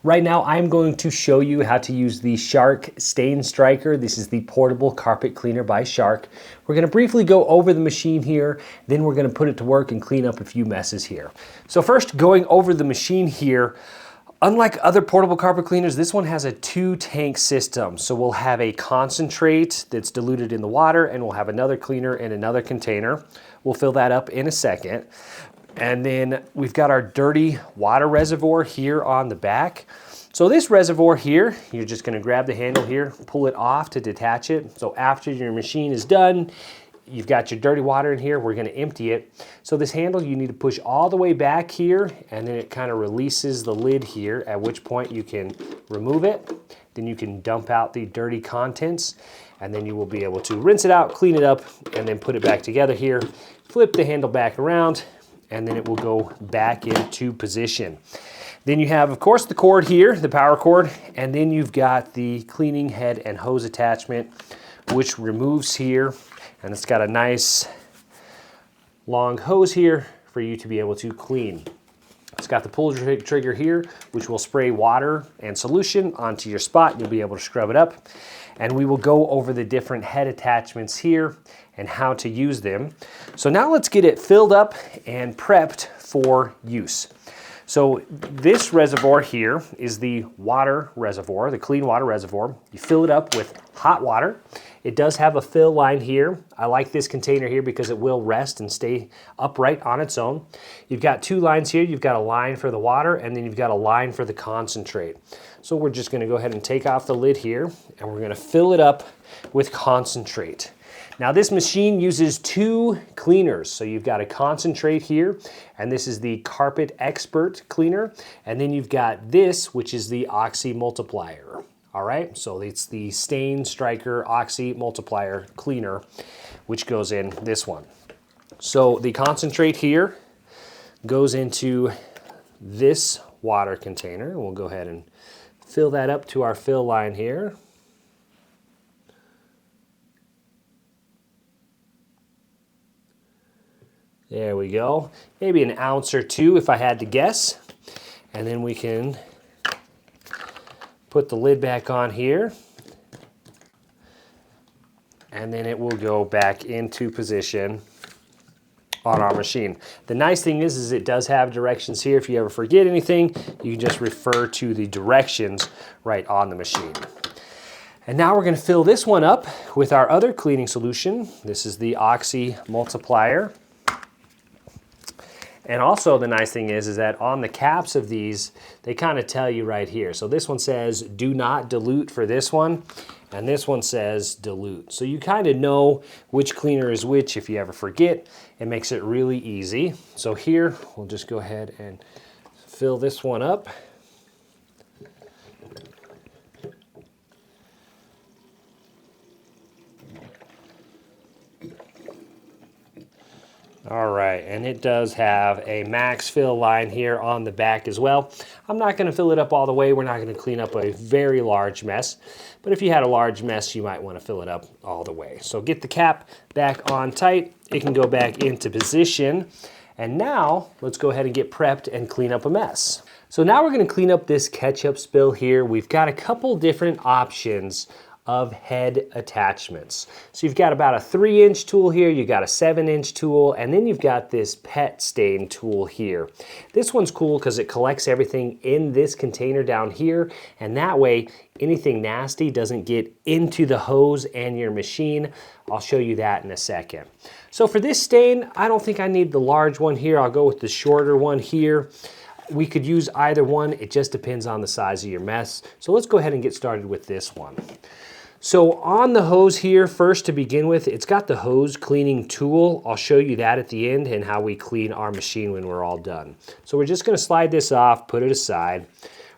Right now, I'm going to show you how to use the Shark StainStriker. This is the portable carpet cleaner by Shark. We're going to briefly go over the machine here, then we're going to put it to work and clean up a few messes here. So first, going over the machine here, unlike other portable carpet cleaners, this one has a 2-tank system. So we'll have a concentrate that's diluted in the water, and we'll have another cleaner in another container. We'll fill that up in a second. And then we've got our dirty water reservoir here on the back. So this reservoir here, you're just gonna grab the handle here, pull it off to detach it. So after your machine is done, you've got your dirty water in here, we're gonna empty it. So this handle, you need to push all the way back here, and then it kind of releases the lid here, at which point you can remove it. Then you can dump out the dirty contents, and then you will be able to rinse it out, clean it up, and then put it back together here. Flip the handle back around, and then it will go back into position. Then you have, of course, the cord here, the power cord, and then you've got the cleaning head and hose attachment, which removes here, and it's got a nice long hose here for you to be able to clean. It's got the pull trigger here, which will spray water and solution onto your spot. You'll be able to scrub it up. And we will go over the different head attachments here and how to use them. So now let's get it filled up and prepped for use. So this reservoir here is the water reservoir, the clean water reservoir. You fill it up with hot water. It does have a fill line here. I like this container here because it will rest and stay upright on its own. You've got 2 lines here. You've got a line for the water, and then you've got a line for the concentrate. So we're just gonna go ahead and take off the lid here, and we're gonna fill it up with concentrate. Now this machine uses 2 cleaners. So you've got a concentrate here, and this is the Carpet Expert cleaner. And then you've got this, which is the Oxy Multiplier. All right, so it's the StainStriker Oxy Multiplier cleaner, which goes in this one. So the concentrate here goes into this water container. We'll go ahead and fill that up to our fill line here. There we go. Maybe an ounce or 2 if I had to guess. And then we can put the lid back on here. And then it will go back into position on our machine. The nice thing is it does have directions here. If you ever forget anything, you can just refer to the directions right on the machine. And now we're gonna fill this one up with our other cleaning solution. This is the Oxy Multiplier. And also the nice thing is that on the caps of these, they kind of tell you right here. So this one says do not dilute for this one, and this one says dilute. So you kind of know which cleaner is which if you ever forget. It makes it really easy. So here, we'll just go ahead and fill this one up. All right, and it does have a max fill line here on the back as well. I'm not gonna fill it up all the way. We're not gonna clean up a very large mess, but if you had a large mess, you might wanna fill it up all the way. So get the cap back on tight. It can go back into position. And now let's go ahead and get prepped and clean up a mess. So now we're gonna clean up this ketchup spill here. We've got a couple different options of head attachments. So you've got about a 3-inch tool here, you've got a 7-inch tool, and then you've got this pet stain tool here. This one's cool because it collects everything in this container down here, and that way anything nasty doesn't get into the hose and your machine. I'll show you that in a second. So for this stain, I don't think I need the large one here. I'll go with the shorter one here. We could use either one. It just depends on the size of your mess. So let's go ahead and get started with this one. So on the hose here, first to begin with, it's got the hose cleaning tool. I'll show you that at the end and how we clean our machine when we're all done. So we're just gonna slide this off, put it aside.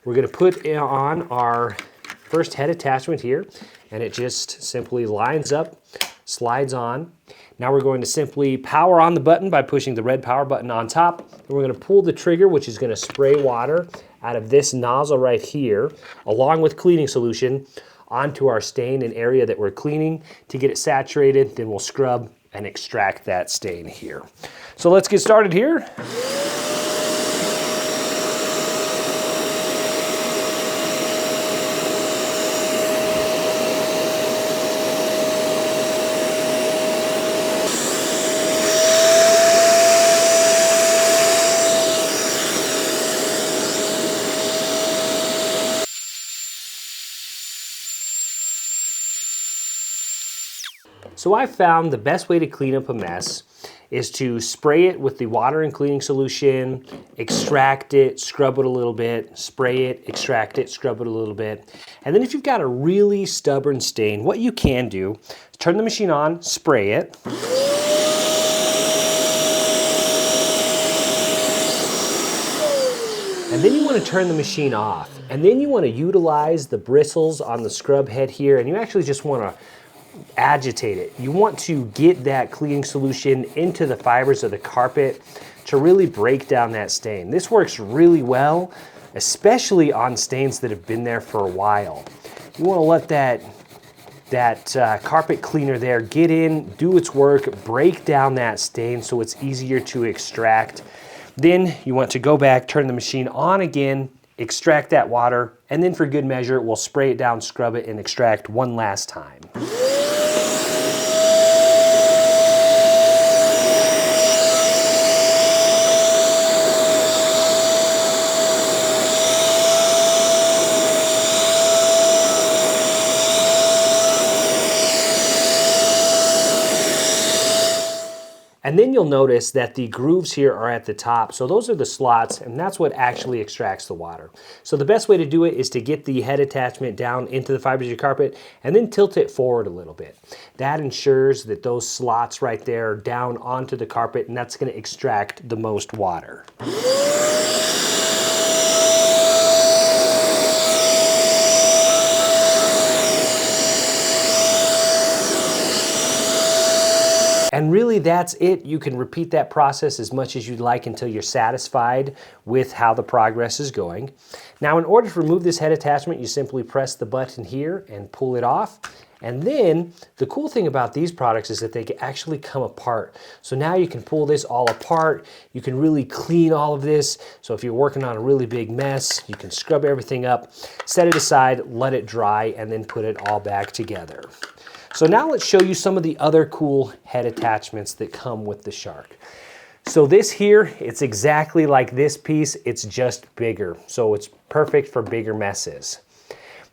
We're gonna put on our first head attachment here, and it just simply lines up, slides on. Now we're going to simply power on the button by pushing the red power button on top. And we're gonna pull the trigger, which is gonna spray water out of this nozzle right here, along with cleaning solution, onto our stain and area that we're cleaning to get it saturated. Then we'll scrub and extract that stain here. So let's get started here. So I found the best way to clean up a mess is to spray it with the water and cleaning solution, extract it, scrub it a little bit, spray it, extract it, scrub it a little bit. And then if you've got a really stubborn stain, what you can do is turn the machine on, spray it. And then you want to turn the machine off. And then you want to utilize the bristles on the scrub head here, and you actually just want to agitate it. You want to get that cleaning solution into the fibers of the carpet to really break down that stain. This works really well, especially on stains that have been there for a while. You want to let that carpet cleaner there get in, do its work, break down that stain so it's easier to extract. Then you want to go back, turn the machine on again, extract that water, and then for good measure, we'll spray it down, scrub it, and extract one last time. And then you'll notice that the grooves here are at the top. So those are the slots, and that's what actually extracts the water. So the best way to do it is to get the head attachment down into the fibers of your carpet and then tilt it forward a little bit. That ensures that those slots right there are down onto the carpet, and that's going to extract the most water. And really that's it. You can repeat that process as much as you'd like until you're satisfied with how the progress is going. Now in order to remove this head attachment, you simply press the button here and pull it off. And then the cool thing about these products is that they can actually come apart. So now you can pull this all apart. You can really clean all of this. So if you're working on a really big mess, you can scrub everything up, set it aside, let it dry, and then put it all back together. So now let's show you some of the other cool head attachments that come with the Shark. So this here, it's exactly like this piece, it's just bigger. So it's perfect for bigger messes.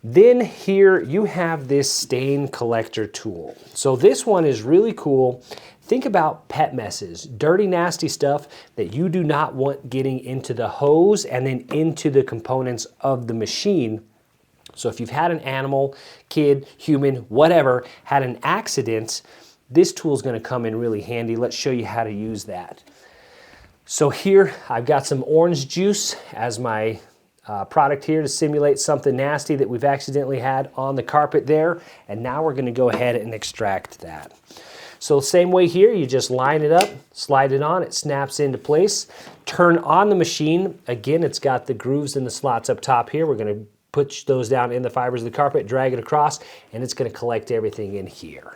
Then here you have this stain collector tool. So this one is really cool. Think about pet messes, dirty, nasty stuff that you do not want getting into the hose and then into the components of the machine. So if you've had an animal, kid, human, whatever, had an accident, this tool is going to come in really handy. Let's show you how to use that. So here I've got some orange juice as my product here to simulate something nasty that we've accidentally had on the carpet there. And now we're going to go ahead and extract that. So same way here, you just line it up, slide it on, it snaps into place. Turn on the machine. Again, it's got the grooves and the slots up top here. We're going to put those down in the fibers of the carpet, drag it across, and it's going to collect everything in here.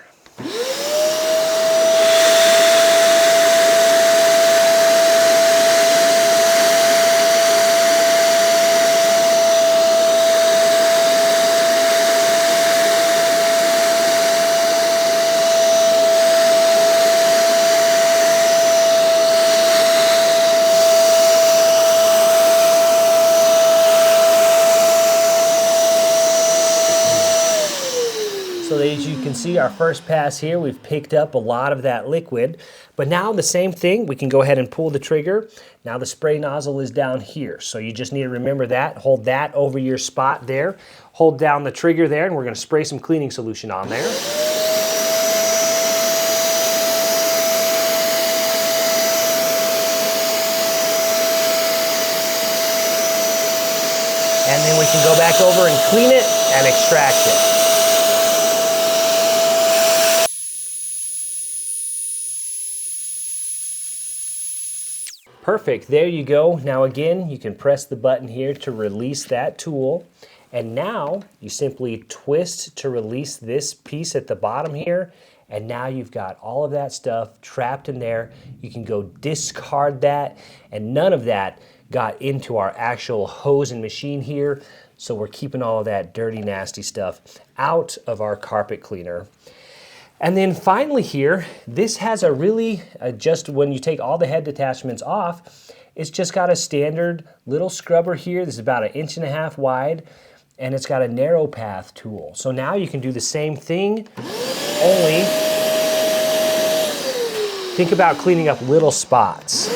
So as you can see, our first pass here, we've picked up a lot of that liquid. But now the same thing, we can go ahead and pull the trigger. Now the spray nozzle is down here. So you just need to remember that. Hold that over your spot there. Hold down the trigger there, and we're going to spray some cleaning solution on there. And then we can go back over and clean it and extract it. Perfect, there you go. Now again, you can press the button here to release that tool. And now you simply twist to release this piece at the bottom here. And now you've got all of that stuff trapped in there. You can go discard that, and none of that got into our actual hose and machine here. So we're keeping all of that dirty, nasty stuff out of our carpet cleaner. And then finally here, this has a really, just when you take all the head detachments off, it's just got a standard little scrubber here. This is about 1.5 inches wide, and it's got a narrow path tool. So now you can do the same thing, only Think about cleaning up little spots.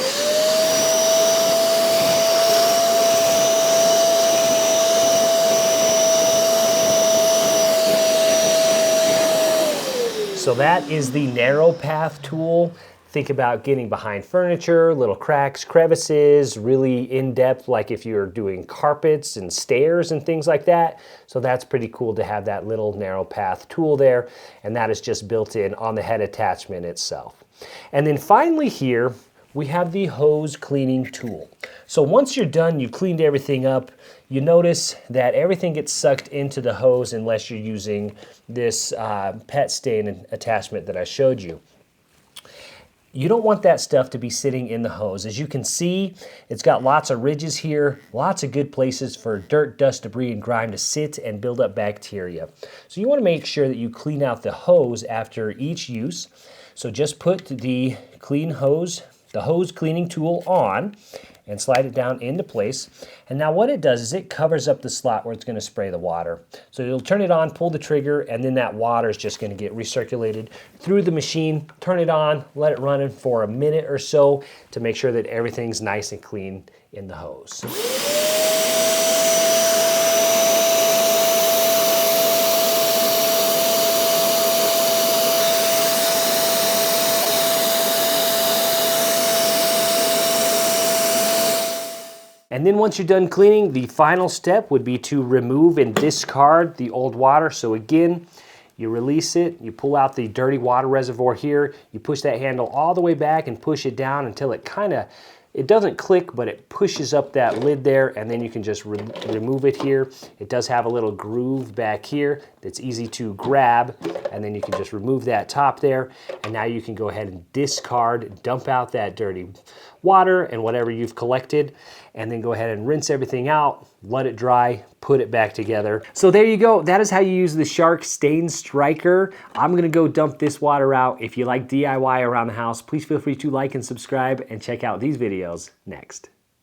So that is the narrow path tool. Think about getting behind furniture, little cracks, crevices, really in-depth, like if you're doing carpets and stairs and things like that. So that's pretty cool to have that little narrow path tool there, and that is just built in on the head attachment itself. And then finally here, we have the hose cleaning tool. So once you're done, you've cleaned everything up, you notice that everything gets sucked into the hose unless you're using this pet stain attachment that I showed you. You don't want that stuff to be sitting in the hose. As you can see, it's got lots of ridges here, lots of good places for dirt, dust, debris, and grime to sit and build up bacteria. So you want to make sure that you clean out the hose after each use. So just put the hose cleaning tool on and slide it down into place. And now what it does is it covers up the slot where it's going to spray the water. So you'll turn it on, pull the trigger, and then that water is just going to get recirculated through the machine. Turn it on, let it run for a minute or so to make sure that everything's nice and clean in the hose. And then once you're done cleaning, the final step would be to remove and discard the old water. So again, you release it, you pull out the dirty water reservoir here, you push that handle all the way back and push it down until it doesn't click, but it pushes up that lid there, and then you can just remove it here. It does have a little groove back here that's easy to grab, and then you can just remove that top there, and now you can go ahead and discard, dump out that dirty water and whatever you've collected, and then go ahead and rinse everything out, let it dry, put it back together. So there you go. That is how you use the Shark StainStriker. I'm gonna go dump this water out. If you like DIY around the house, please feel free to like and subscribe and check out these videos next.